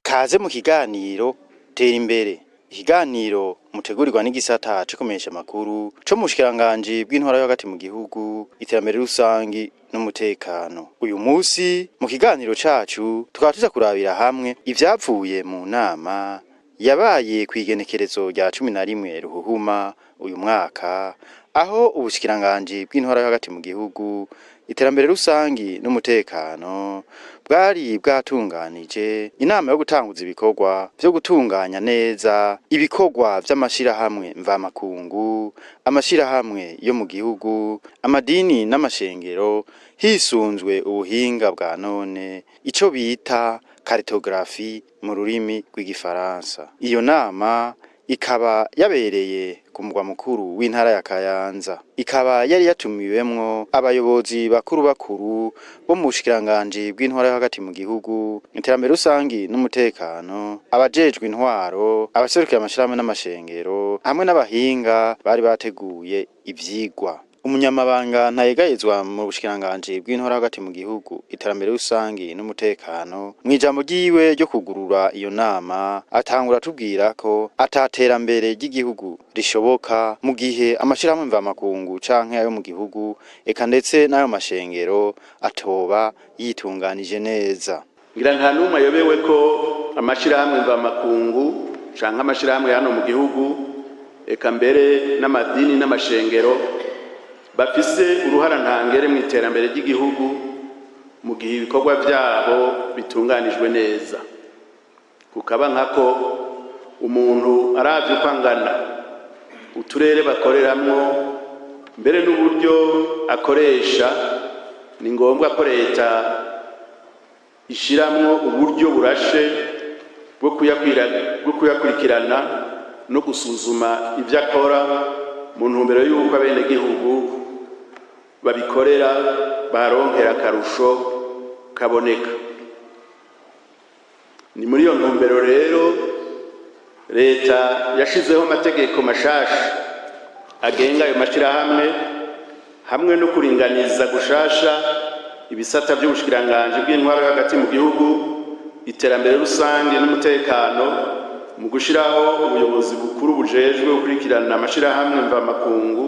Kaze mu kiganiro tera imbere. Ikiganiro mutegurirwa n'igisata cyo kumenyesha makuru cyo mu bushikiranganje bw'intwara yo hagati mu gihugu, iterambere rusangi n'umutekano. Uyu munsi mu kiganiro cacu tukaba tuza kurabira hamwe ivyapfuye mu nama yabaye kwigenekerezo rya 11 ruhuhuma uyu mwaka, aho ubushikiranganje bw'intwara yo hagati mu gihugu, iterambere rusangi n'umutekano bwari bwatunganije inama yo gutanguza ibikorwa byo gutunganya neza ibikorwa vy'amashirahamwe mvamakungu, amashirahamwe yo mu gihugu, amadini n'amashengero, hisunzwe ubuhinga bwa none, ico bita Cartographie mu rurimi rw'igifaransa. Iyo nama ikaba yabereye ku mugwa mukuru w'intara ya Kayanza, ikaba yari yatumiwemwo abayobozi bakuru bo mu bushikiranganje bw'intwara yo hagati mu gihugu, iterambere rusangi n'umutekano, abajejwe intwaro, abaserukira amashirahamwe n'amashengero, hamwe n'abahinga bari bateguye ivyigwa. Umunyamabanga ntayegayezwa mu bushikiranganje bw'intwara hagati mu gihugu, iterambere rusangi n'umutekano, mwijambo ryiwe ryo kugurura iyo nama atangura tubwira ko ataterambere ry'igihugu rishoboka mu gihe amashirahamwe mvamakungu canke ayo mu gihugu eka ndetse n'ayo mashengero atoba yitunganije neza. Ngira nta numwe ayobewe ko amashirahamwe mvamakungu canke amashirahamwe hano mu gihugu eka mbere n'amadini n'amashengero bafise uruhara ntangere mu iterambere ry'igihugu mu gihe ibikorwa byabo bitunganijwe neza. Kukaba nkako umuntu aravye uko angana, uturere bakoreramwo, mbere n'uburyo akoresha, ni ngombwa ko leta ishiramwo uburyo burashe bwo kuyakurikirana no gusuzuma ivyo akora mu ntumbero y'uko abenegihugu babikorera baronkera akarusho kaboneka. Ni muri iyo ntumbero rero leta yashizeho amategeko mashasha agenga ayo mashirahamwe hamwe no kuringaniza gushasha ibisata by'ubushikiranganje bw'intwara yo hagati mu gihugu, iterambere rusange n'umutekano, mu gushiraho ubuyobozi bukuru bujejwe gukurikirana amashirahamwe mvamakungu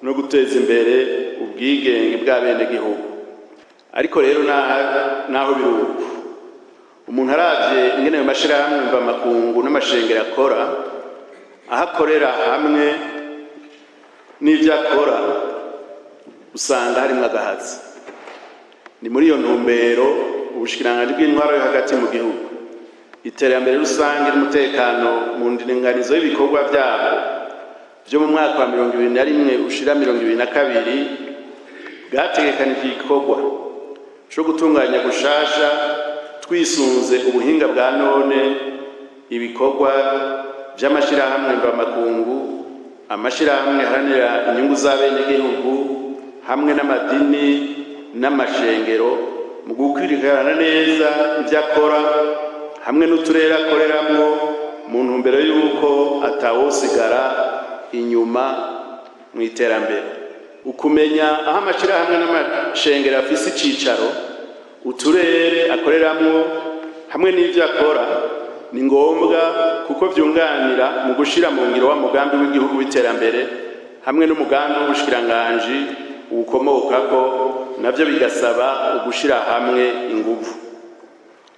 no guteza imbere ubwigenge bw'abenegihugu. Ariko rero naho biruko umuntu aravye ingene ayo mashirahamwe mvamakungu n'amashengero akora, ahakorera hamwe n'ivyo akora usanga harimwo agahazi. Ni muri iyo ntumbero ubushikiranganje bw'intwara yo hagati mu gihugu, iterambere rusange n'umutekano mu ndinganizo y'ibikorwa byabo byo mu mwaka wa 2021 ushira 2022 bwategekanije igikorwa cyo gutunganya gushasha twisunze ubuhinga bwa none ibikorwa by'amashirahamwe mvamakungu, amashirahamwe haranira inyungu z'abenegihugu hamwe n'amadini n'amashengero mu gukwirikirana neza ivyo akora hamwe n'uturere akoreramwo mu ntumbero y'uko atawosigara inyuma mu iterambere. Ukumenya aho amashirahamwe n'amashengero afise icicaro, uturere akoreramwo hamwe n'ivyo akora ni ngombwa kuko vyunganira mu gushira mu ngiro wa mugambi w'igihugu w'iterambere hamwe n'umugambi w'ubushikiranganje ukomokako, navyo bigasaba ugushira hamwe ingufu.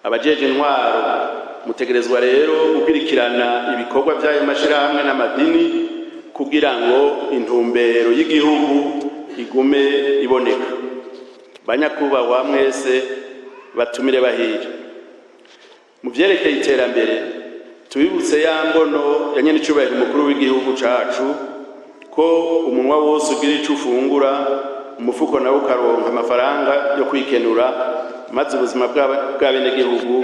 Abajeje intwaro mutegerezwa rero gukurikirana ibikorwa by'ayo mashirahamwe n'amadini kugira ngo intumbero y'igihugu igume iboneka. Banyakubahwa mwese batumire bahira mu vyerekeye iterambere, tubibutse ya mbono ya nyene icubahiro umukuru w'igihugu cacu ko umunwa wose ugira ico ufungura, umufuko nawo ukaronka amafaranga yo kwikenura, maze ubuzima bw'abenegihugu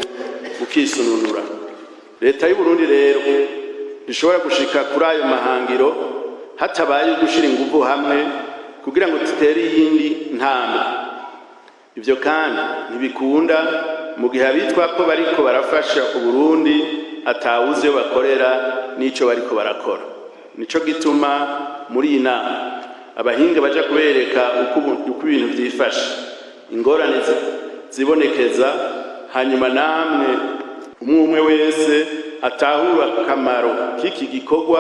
bukisununura. Leta y'u Burundi rero bishobora gushika kuri ayo mahangiro hatabaye gushira ingufu hamwe kugira ngo tutere iyindi ntambwe. Ivyo kandi ntibikunda mu gihe abitwa ko bariko barafasha Uburundi atawuzi yo bakorera n'ico bariko barakora. Nico gituma muri iyi nama abahinga baja kubereka uko ibintu vyifashe, ingorane zibonekeza, hanyuma namwe umwe wese atahura akamaro k'iki gikorwa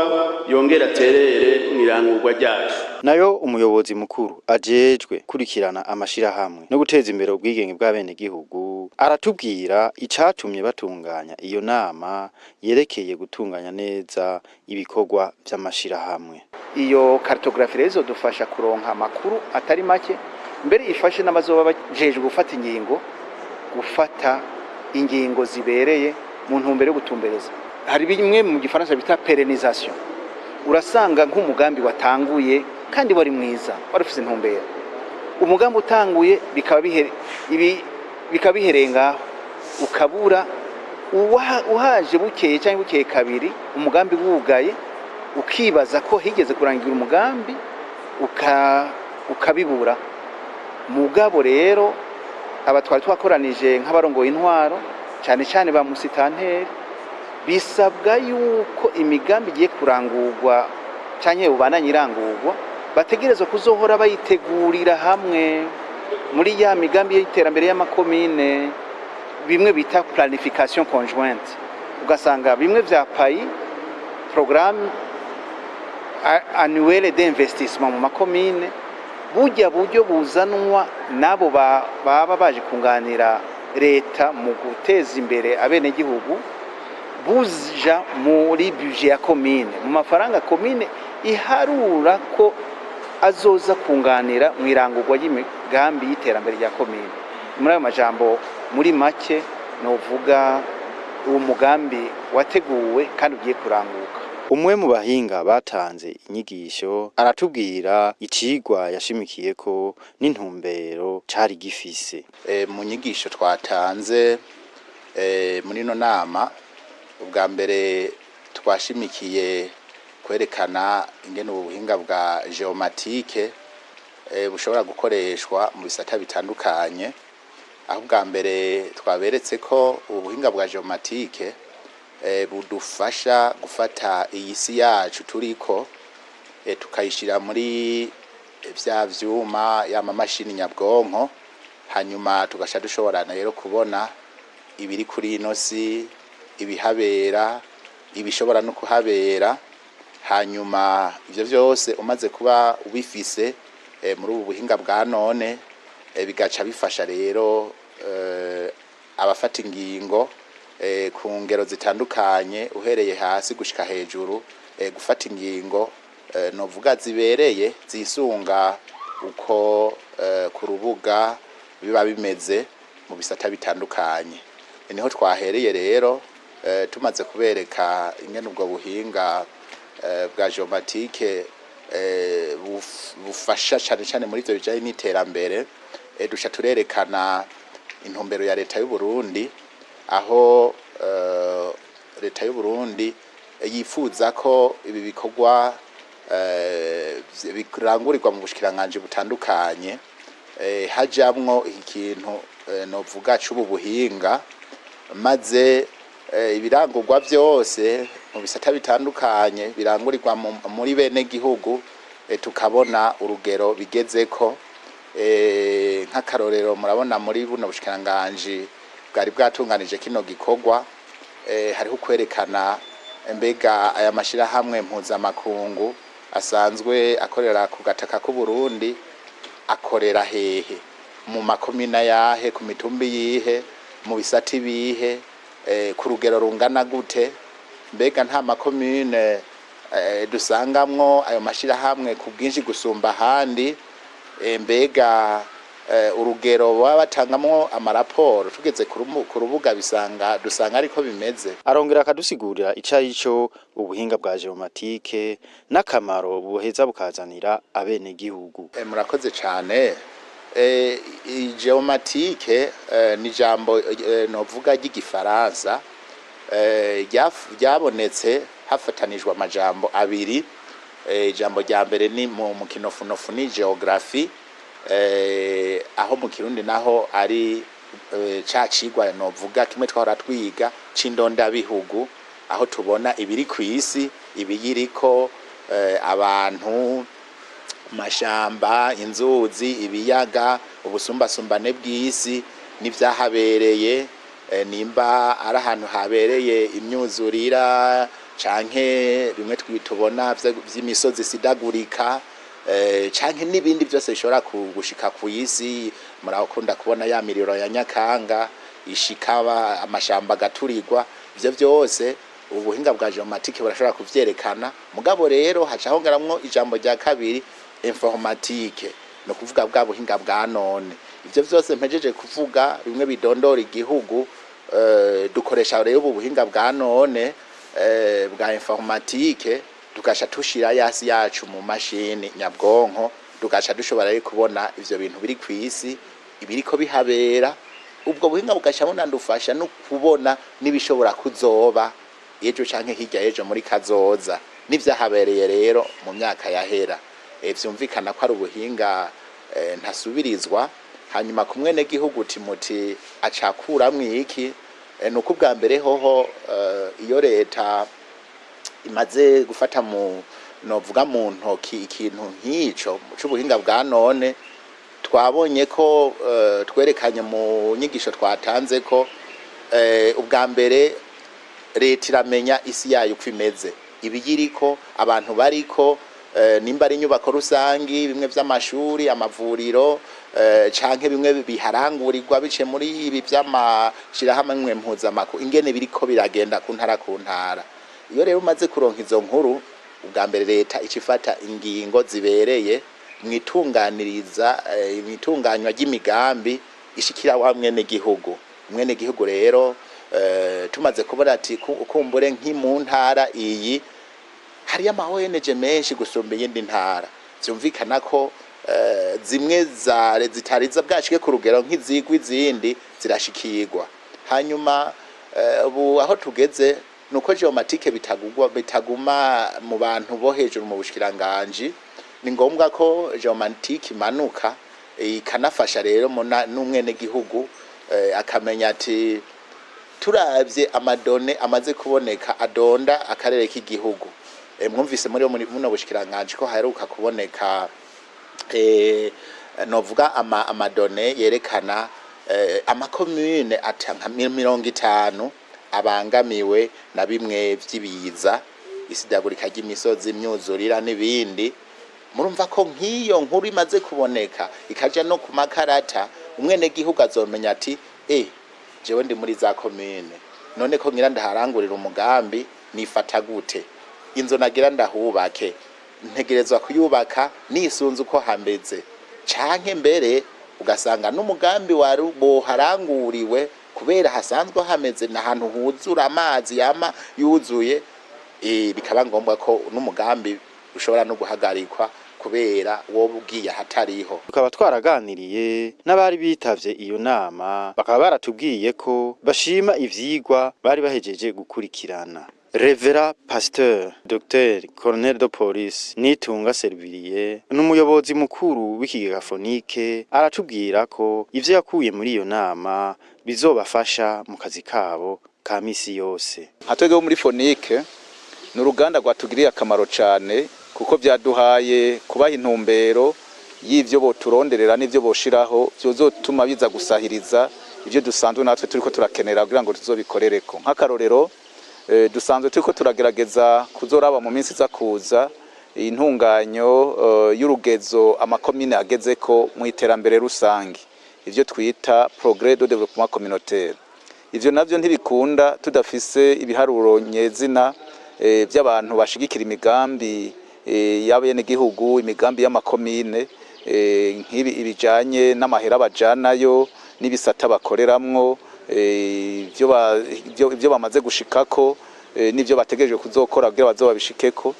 yongera aterere mw'irangurwa ryacu. Nayo umuyobozi mukuru ajejwe kurikirana amashirahamwe no guteza imbere ubwigenge bw'abenegihugu aratubwira icatumye batunganya iyo nama yerekeye gutunganya neza ibikorwa vy'amashirahamwe. Iyo cartographie rero dufasha kuronka amakuru atari make, mbere ifashe n'abazoba bajejwe gufata ingingo zibereye mu ntumbero yo gutumbereza. Hari bimwe mu gifaransa bita pérennisation. Urasanga nk'umugambi watanguye kandi wari mwiza, warufise intumbero. Umugambi utanguye bikaba biherenga ukabura uhaje bukeye cyangwa bukeye kabiri umugambi wugaye, ukibaza ko higeze kurangira umugambi ukabibura. Mugabo rero abatwari twakoranije nk'abarongoye intwaro cyane cyane ba musitanteri, bisabwa yuko imigambi igiye kurangurwa cyane ubananye irangurwa bategerezwa kuzohora bayitegurira hamwe muri ya migambi y'iterambere y'amakomine, bimwe bita planification conjointe. Ugasanga bimwe vya pays programme annuelle d'investissement mu makomine, buryo buzanwa nabo baba baje kunganira leta mu guteza imbere abenegihugu, buja muri budget ya komine, mu mafaranga komine iharura ko azoza kunganira mw'irangurwa y'imigambi y'iterambere rya komine. Muri ayo majambo muri make novuga uwo mugambi wateguwe kandi ugiye kuranguka. Umwe mu bahinga batanze inyigisho aratubwira icigwa yashimikiyeko n'intumbero cari gifise. Mu nyigisho twatanze muri no nama, ubwa mbere twashimikiye kwerekana ingene ubuhinga bwa geomatike bushobora gukoreshwa mu bisata bitandukanye. Aho ubwa mbere twaberetse ko ubuhinga bwa geomatike budufasha gufata iyi si yacu turiko tukayishira muri vya vyuma y'amamashini nyabwonko, hanyuma tugasha dushobora rero kubona ibiri kuri ino si, ibihabera, ibishobora no kuhabera. Hanyuma ivyo vyose umaze kuba ubifise muri ubu buhinga bwa none, bigaca bifasha rero abafata ingingo ku ngero zitandukanye uhereye hasi gushika hejuru, gufata ingingo novuga zibereye zisunga uko ku rubuga biba bimeze mu bisata bitandukanye. Niho twahereye rero tumaze kubereka ingene ubwo buhinga bwa geomatike bufasha cyane cyane muri ivyo bijanye n'iterambere. Dusha turerekana intumbero ya leta y'u Burundi, aho leta y'u Burundi yifuza ko ibi bikorwa birangurirwa mu bushikiranganje butandukanye, hajamwo ikintu novuga c'ubu buhinga, maze ibirangurwa byose mu bisata bitandukanye birangurirwa muri bene gihugu, tukabona urugero bigezeko. Nk'akarorero murabona muri buno bushikiranganje bwari bwatunganije kino gikorwa, hariho kwerekana mbega aya mashirahamwe mpuzamakungu asanzwe akorera ku gataka k'u Burundi akorera hehe, mu makomina yahe, ku mitumbi yihe, mu bisati bihe, ku rugero rungana gute. Mbega nta makomine dusangamwo ayo mashirahamwe ku bwinshi gusumba ahandi. Mbega urugero baba batangamwo amaraporo tugeze ku rubuga dusanga ariko bimeze. Arongera akadusigurira icarico ubuhinga bwa geomatike n'akamaro buheza bukazanira abenegihugu. Murakoze cane. Geomatike ni jambo novuga ry'igifaransa ryabonetse hafatanijwe amajambo abiri. Ijambo rya mbere ni mu kinofunofu ni geography, aho mu Kirundi naho ari ca cigwa novuga kimwe twahora twiga c'indondabihugu, aho tubona ibiri kw'isi, ibiyiriko, abantu, amashamba, inzuzi, ibiyaga, ubusumbasumbane bw'isi n'ivyahabereye, nimba ari ahantu habereye imyuzurira canke bimwe tubona vy'imisozi sidagurika, canke n'ibindi byose bishobora gushika ku isi. Murakunda kubona ya miriro ya Nyakanga ishikaba, amashamba gaturirwa, ivyo byose ubuhinga bwa geomatike burashobora kuvyerekana. Mugabo rero haca hongeramwo ijambo rya kabiri informatique, no kuvuga bwa buhinga bwa none. Ivyo byose mpejeje kuvuga bimwe bidondora igihugu, dukoresha rero ubu buhinga bwa none bwa informatique, tugasha tushira yasi yacu mu mashini nyabwonko, tugasha dushobora rero kubona ivyo bintu biri kw'isi, ibiriko bihabera. Ubwo buhinga bugasha bunandufasha no kubona nibishobora kuzoba ejo canke hirya ejo muri kazoza, n'ivyahabereye rero mu myaka yahera. Vyumvikana ko ari ubuhinga ntasubirizwa. Hanyuma ku mwene gihugu Timoti acakuramwo iki? Nuko ubwa mbere hoho iyo leta imaze gufata novuga mu ntoki ikintu nk'ico c'ubuhinga bwa none, twabonye ko twerekanye mu nyigisho twatanze ko ubwa mbere leta iramenya isi yayo uko imeze, ibiyiriko, abantu bariko, nimba ari inyubako rusangi, bimwe vy'amashuri, amavuriro, canke bimwe biharangurirwa bice muri ibi vy'amashirahamwe mpuzamakungu, ingene biriko biragenda ku ntara. Iyo rero umaze kuronka izo nkuru, ubwa mbere leta icifata ingingo zibereye mwitunganywa ry'imigambi ishikira wa mwene gihugu rero. Tumaze kubona ati ukumbure nk'imu ntara iyi hari ama ONG menshi gusumba iyindi ntara, vyumvikana ko zimwe zitariza bwashike ku rugero nk'izigwa, izindi zirashikirwa. Hanyuma ubu aho tugeze nuko geomatike bitaguma mu bantu bo hejuru mu bushikiranganje, ni ngombwa ko geomatike imanuka ikanafasha rero n'umwene gihugu akamenya ati turavye amadone amaze kuboneka adonda akarere k'igihugu. Mwumvise muri muno bushikiranganje ko haheruka kuboneka novuga amadone yerekana amakomune atanka 50 abangamiwe na bimwe vy'ibiza, isidagurika ry'imisozi, imyuzurira n'ibindi. Murumva ko nk'iyo nkuru imaze kuboneka ikaja no ku makarata, umwene gihugu azomenya ati jewe ndi muri za komune, none ko ngira ndaharangurira umugambi nifata gute, inzo nagira ndahubake ntegerezwa kuyubaka nisunze uko hambeze, canke mbere ugasanga n'umugambi wari boharanguriwe kubera hasanzwe hameze n'ahantu huzura amazi yama yuzuye, bikaba ngombwa ko n'umugambi ushobora no guhagarikwa kubera wowe ugiye hatariho. Tukaba twaraganiriye n'abari bitavye iyo nama, bakaba baratubwiye ko bashima ivyigwa bari bahejeje gukurikirana. Revera Pasteur Dr Colonel de Police Nitunga Servilier n'umuyobozi mukuru w'ikigega Fonike aratubwira ko ivyo yakuye muri iyo nama bizobafasha mu kazi kabo ka misi yose. Hatwege muri Fonike n'uruganda rwatugiriye akamaro cane, kuko byaduhaye kubaha intumbero y'ivyo boturonderera n'ivyo boshiraho byozotuma biza gusahiriza ivyo dusanzwe natwe turiko turakenera kugira ngo tuzobikorereko. Nk'akarorero dusanzwe turiko turagerageza kuzoraba mu minsi za kuza intunganyo y'urugezo amakomine agezeko mu iterambere rusangi, ivyo twita progrès de développement communautaire. Ivyo navyo ntibikunda tudafise ibiharuro nyezina by'abantu bashigikira imigambi y'abene gihugu, imigambi y'amakomine, nk'ibi ibijanye n'amahera bajanayo n'ibisata bakoreramwo, ivyo bamaze gushikako n'ivyo bategereje kuzokora kugira bazoba bishikeko.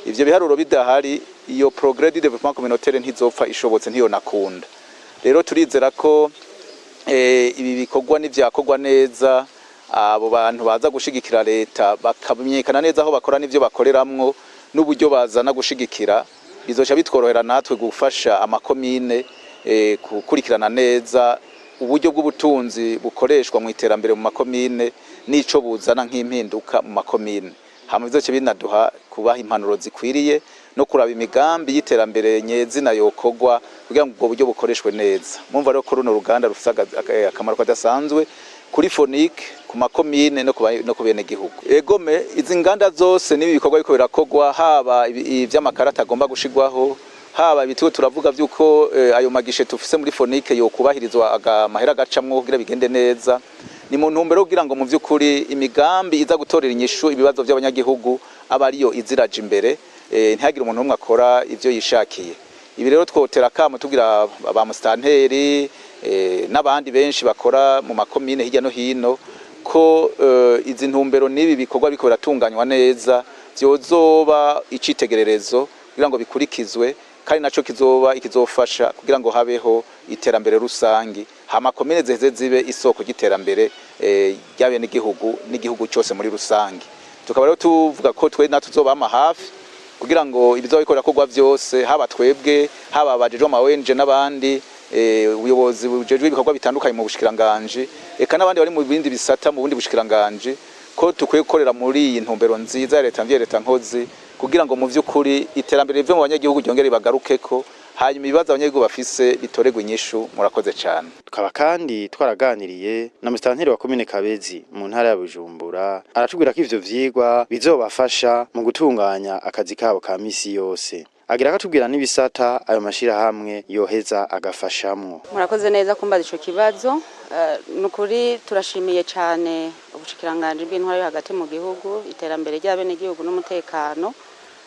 Ivyo biharuro bidahari, iyo progrès de développement communautaire ntizopfa ishobotse, ntiyo nakunda. Rero turizera ko ibi bikorwa n'ivyakorwa neza, abo bantu baza gushigikira leta bakamenyekana neza aho bakora n'ivyo bakoreramwo n'uburyo bazana gushigikira, bizoca bitworohera natwe gufasha amakomine gukurikirana neza uburyo bw'ubutunzi bukoreshwa mu iterambere mu makomine n'ico buzana nk'impinduka mu makomine. Hama bizoca binaduha kubaha impanuro zikwiriye no kuraba imigambi y'iterambere nyezina yokorwa kugira ngo ubwo buryo bukoreshwe neza. Mumva rero ko runo ruganda rufise akamaro kadasanzwe kuri fonike ku makomine no ku bene gihugu. Egome izi nganda zose nibi bikorwa biko birakorwa, haba ivy'amakarata agomba gushigwaho, haba bitiwe turavuga vyuko ayo magishe tufise muri fonike yo kubahirizwa amahera gacamwo kugira bigende neza. Ni mu ntumbero kugira ngo mu vy'ukuri imigambi iza gutorera inyishu ibibazo by'abanyagihugu aba ariyo iziraje imbere, ntihagire umuntu umwe akora ivyo yishakiye. Ibi rero twotera kamo tugira aba mustanteri n'abandi benshi bakora mu makomine hirya no hino ko izi ntumbero nibi bikorwa biko biratunganywa neza vyozoba icitegererezo kugira ngo bikurikizwe, kandi naco kizoba ikizofasha kugira ngo habeho iterambere rusangi, hama komine zeze zibe isoko ry'iterambere ry'abene n'igihugu cyose muri rusangi. Tukaba rero tuvuga ko twe natuzobama hafi kugira ngo ibizoba bikorera kogwa vyose, haba twebwe haba abajejwe ama ONG n'abandi ubuyobozi bujejwe ibikorwa bitandukanye mu bushikiranganje, eka n'abandi bari mu bindi bisata mu bundi bushikiranganje, ko tukwiye gukorera muri iyi ntumbero nziza ya leta nkozi kugira ngo mu vy'ukuri iterambere rivyo mu banyagihugu ryongere bagarukeko, hanyuma ibibazo abanyagihugu bafise bitoregwe inyishu. Murakoze cyane. Tukaba kandi twaraganiriye na mustanteri wa komine Kabezi mu ntara ya Bujumbura, aratubwira ko ivyo vyigwa bizobafasha mu gutunganya akazi kabo ka misi yose. Agira akatubwira n'ibisata ayo mashirahamwe yoheza agafashamwo. Murakoze neza kumbaza ico kibazo. Nukuri turashimiye cyane ubushikiranganje bw'intwaro yo hagati mu gihugu, iterambere ry'abene gihugu n'umutekano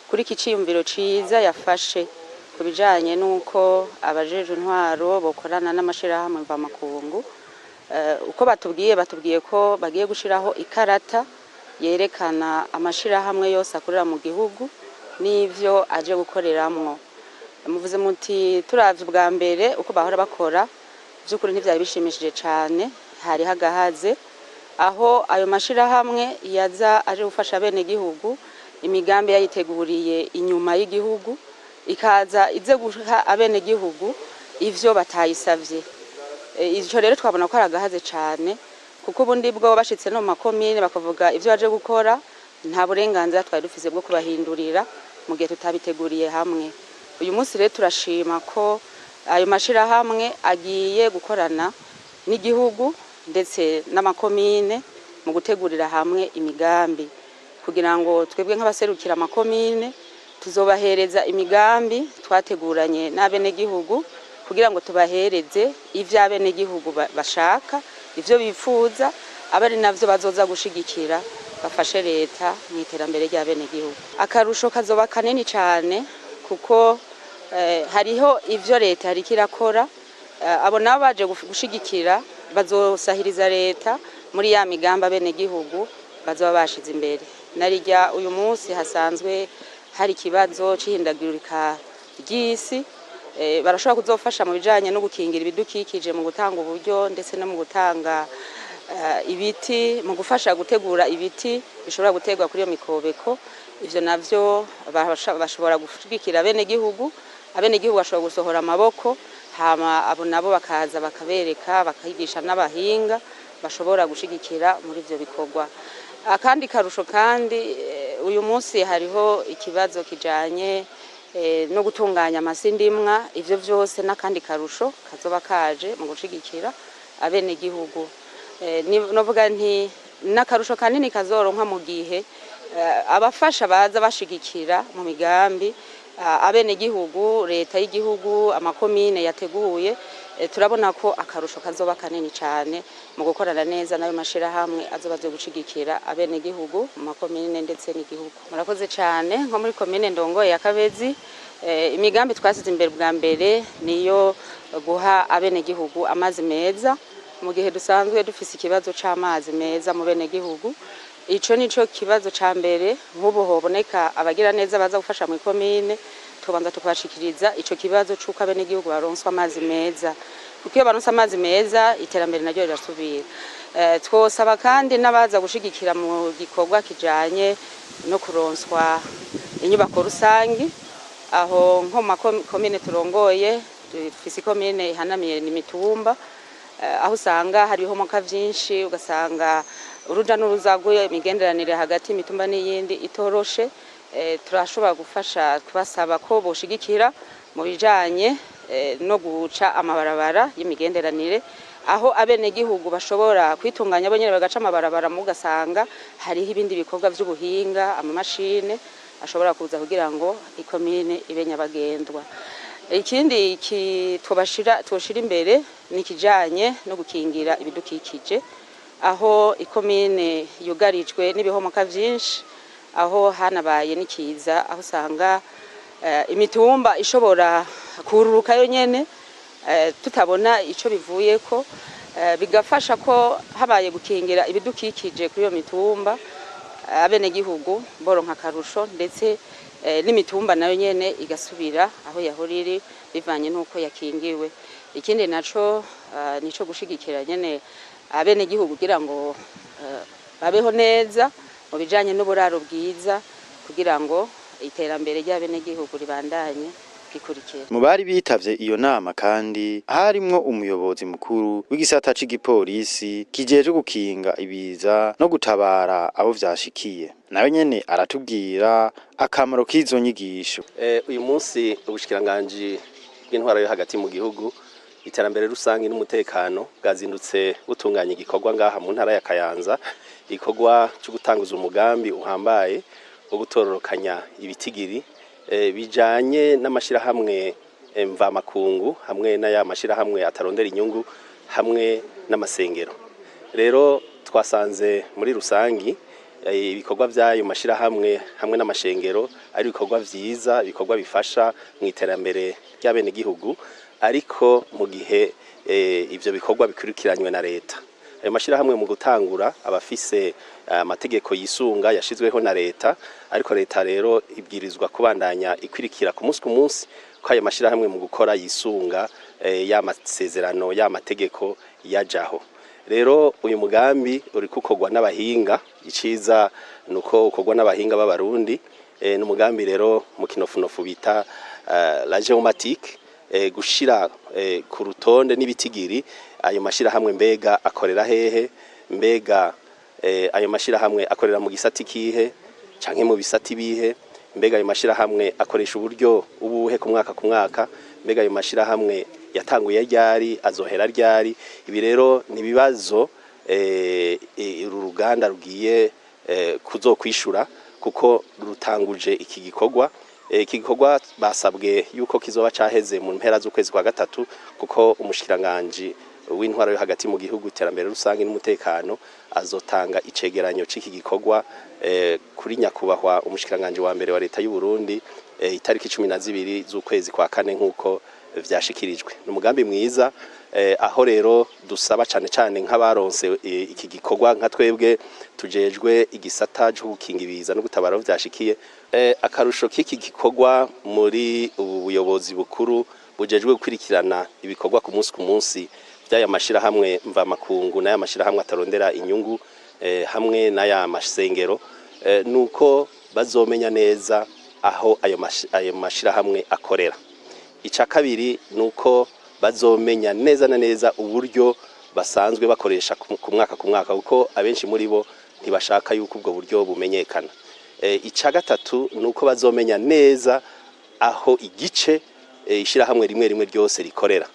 kuri kiciyumviro ciza yafashe kubijanye nuko abajeje intwaro bokorana n'amashirahamwe mva makungu. Uko batubwiye ko bagiye gushiraho ikarata yerekana amashirahamwe yose akorera mu gihugu n'ivyo aje gukoreramwo. Muvuze muti turavye bwa mbere uko bahora bakora by'ukuri ntivyari bishimishije cyane, hari hagahaze aho ayo mashirahamwe yaza aje gufasha bene gihugu, imigambi yayiteguriye inyuma y'igihugu ikaza ize guha abene gihugu ivyo batayisavye. Ico rero twabona ko aragahaze cyane, kuko ubundi bwo bashitse no makomine bakavuga ivyo baje gukora, nta burenganzira twari dufise bwo kubahindurira mu gihe tutabiteguriye hamwe. Uyu munsi rero turashima ko ayo mashirahamwe agiye gukorana n'igihugu ndetse n'amakomine mu gutegurira hamwe imigambi, kugira ngo twebwe nk'abaserukira amakomine tuzobahereza imigambi twateguranye n'abene gihugu, kugira ngo tubahereze ivyo abene gihugu bashaka, ivyo bifuza, abari navyo bazoza gushigikira bafashe leta mu iterambere ry'abene gihugu. Akarusho kazoba kanini cyane kuko hariho ivyo leta hariko irakora, abo nabo baje gushigikira bazosahiriza leta muri ya migambi abene gihugu bazoba bashize imbere. Narirya uyu munsi hasanzwe hari ikibazo c'ihindagurika ry'isi, barashobora kuzofasha mu bijanye no gukingira ibidukikije mu gutanga uburyo ndetse no mu gutanga ibiti, mu gufasha gutegura ibiti bishobora gutegwa kuri iyo mikobeko. Ivyo navyo bashobora gushigikira abene gihugu bashobora gusohora amaboko, hama abo nabo bakaza bakabereka bakayigisha n'abahinga bashobora gushigikira muri ivyo bikorwa. Akandi karusho kandi uyu munsi hariho ikibazo kijanye no gutunganya amasindimwa, ivyo vyose n'akandi karusho kazoba kaje mu gushigikira abene gihugu. Novuga nti n'akarusho kanini kazoronka mu gihe abafasha baza bashigikira mu migambi abene gihugu, leta y'igihugu, amakomine yateguye. Turabona ko akarusho kazoba kanini cyane mu gukorana neza nayo mashirahamwe azoba byo gushigikira abene gihugu mu makomine ndetse n'igihugu. Murakoze cyane. Nko muri komine Ndongoye ya Kabezi, imigambi twasize imbere bwa mbere niyo guha abene gihugu amazi meza mu gihe dusanzwe dufise ikibazo c'amazi meza mu bene gihugu. Ico nico kibazo ca mbere. Nk'ubu hoboneka abagira neza baza gufasha mu komine, tubanza tukabashikiriza ico kibazo c'uko abene gihugu baronswa amazi meza, kuko iyo baronse amazi meza iterambere naryo rirasubira. Twosaba kandi n'abaza gushigikira mu gikorwa kijanye no kuronswa inyubako rusangi, aho nko mu makomine turongoye dufise ikomine ihanamiye n'imitumba, aho usanga hari ibihomoka vyinshi, ugasanga uruja n'uruza rw'imigenderanire hagati y'imitumba n'iyindi itoroshe. Turashobora gufasha twasaba ko boshigikira mu bijanye no guca amabarabara y'imigenderanire, aho abenegihugu bashobora kwitunganya bo nyene bagaca amabarabara, mu ugasanga hariho ibindi bikorwa vy'ubuhinga, amamashine ashobora kuza kugira ngo ikomine ibe nyabagendwa. Ikindi twoshira imbere ni kijanye no gukingira ibidukikije, aho ikomine yugarijwe n'ibihomoka vyinshi, aho hanabaye n'ikiza, aho usanga imitumba ishobora kururuka yo nyene tutabona ico bivuyeko, bigafasha ko habaye gukingira ibidukikije kuri iyo mitumba, abenegihugu boronka akarusho, ndetse n'imitumba nayo nyene igasubira aho yahoriri bivanye n'uko yakingiwe. Ikindi naco nico gushigikira nyene abenegihugu kugira ngo babeho neza mu bijanye n'uburaro bwiza, kugira ngo iterambere ry'abenegihugu ribandanye gikurikira. Mu bari bitavye iyo nama kandi harimwo umuyobozi mukuru w'igisata c'igipolisi kijeje gukinga ibiza no gutabara abo vyashikiye. Nawe nyene aratubwira akamaro k'izo nyigisho. Uyu munsi ubushikiranganji bw'intwaro yo hagati mu gihugu, iterambere rusangi n'umutekano bwazindutse butunganya igikorwa ngaha mu ntara ya Kayanza, igikorwa cyo gutanguza umugambi uhambaye wo gutororokanya ibitigiri bijanye n'amashirahamwe mvamakungu hamwe n'aya mashirahamwe atarondera inyungu hamwe n'amasengero. Rero twasanze muri rusangi ibikorwa by'ayo mashirahamwe hamwe n'amashengero ari ibikorwa vyiza, ibikorwa bifasha mu iterambere ry'abenegihugu, ariko mu gihe ivyo bikorwa bikurikiranywe na leta. Ayo mashirahamwe mu gutangura abafise amategeko yisunga yashizweho na leta, ariko leta rero ibwirizwa kubandanya ikwirikira ku munsi ko ayo mashirahamwe mu gukora yisunga y'amasezerano y'amategeko yajaho. Rero uyu mugambi uri gukorwa n'abahinga, iciza nuko ukorwa n'abahinga b'abarundi, n'umugambi rero mu kinofunofu bita la géomatique, gushira ku rutonde n'ibitigiri ayo mashirahamwe mbega akorera hehe, mbega ayo mashirahamwe akorera mu gisati kihe canke mu bisati bihe, mbega ayo mashirahamwe akoresha uburyo ubuhe ku mwaka, mbega ayo mashirahamwe yatanguye ryari, azohera ryari. Ibi rero ni bibazo uru ruganda rugiye kuzokwishura, kuko rutanguje iki gikorwa. Iki gikorwa basabwe yuko kizoba caheze mu mpera z'ukwezi kwa gatatu, kuko umushikiranganje w'intwaro yo hagati mu gihugu, iterambere rusangi n'umutekano azotanga icegeranyo c'iki gikorwa kuri nyakubahwa umushikiranganje wa mbere wa leta y'u Burundi itariki 12 z'ukwezi kwa kane nk'uko vyashikirijwe. N'umugambi mwiza, aho rero dusaba cane cane nk'abaronse iki gikorwa nka twebwe tujejwe igisata cyo gukinga ibiza no gutabara vyashikiye, akarusho k'iki gikorwa muri ubu buyobozi bukuru bujejwe gukurikirana ibikorwa ku munsi by'aya mashirahamwe mvamakungu n'aya mashirahamwe atarondera inyungu hamwe n'aya masengero, nuko bazomenya neza aho ayo mashirahamwe akorera. Ica kabiri nuko bazomenya neza na neza uburyo basanzwe bakoresha ku mwaka, kuko abenshi muri bo ntibashaka yuko ubwo buryo bumenyekana. Ica gatatu nuko bazomenya neza aho igice ishirahamwe rimwe ryose rikorera.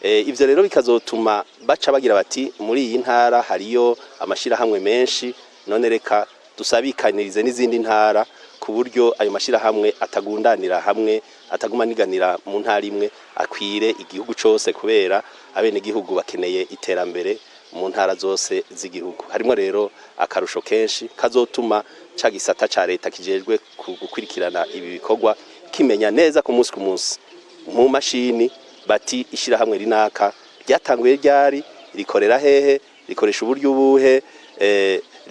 Ivyo rero bikazotuma baca bagira bati muri iyi ntara hariyo amashirahamwe menshi, none reka dusabikanirize n'izindi ntara ku buryo ayo mashirahamwe atagundanira hamwe, atagumaniganira mu ntara imwe, akwire igihugu cose, kubera abenegihugu bakeneye iterambere mu ntara zose z'igihugu. Harimo rero akarusho kenshi kazotuma ca gisata ca leta kijejwe gukurikirana ibi bikorwa kimenya neza ku munsi mu mashini bati ishirahamwe rinaka ryatanguye ryari, rikorera hehe, rikoresha uburyo buhe,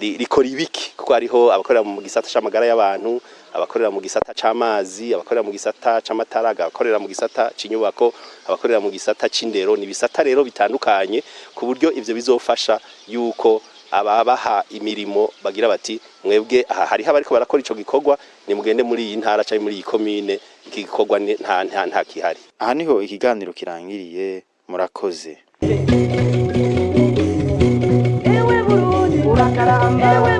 rikora ibiki, kuko hariho abakorera mu gisata c'amagara y'abantu, abakorera mu gisata c'amazi, abakorera mu gisata c'amatara, abakorera mu gisata c'inyubako, abakorera mu gisata c'indero. Ni bisata rero bitandukanye ku buryo ivyo bizofasha yuko ababaha imirimo bagira bati mwebwe aha hariho abariko barakora ico gikorwa, ni mugende muri iyi ntara cyangwa muri iyi komine, iki gikorwa nta kihari. Aha niho ikiganiro kirangiriye. Murakoze. Ewe Burundi urakaramba, ewe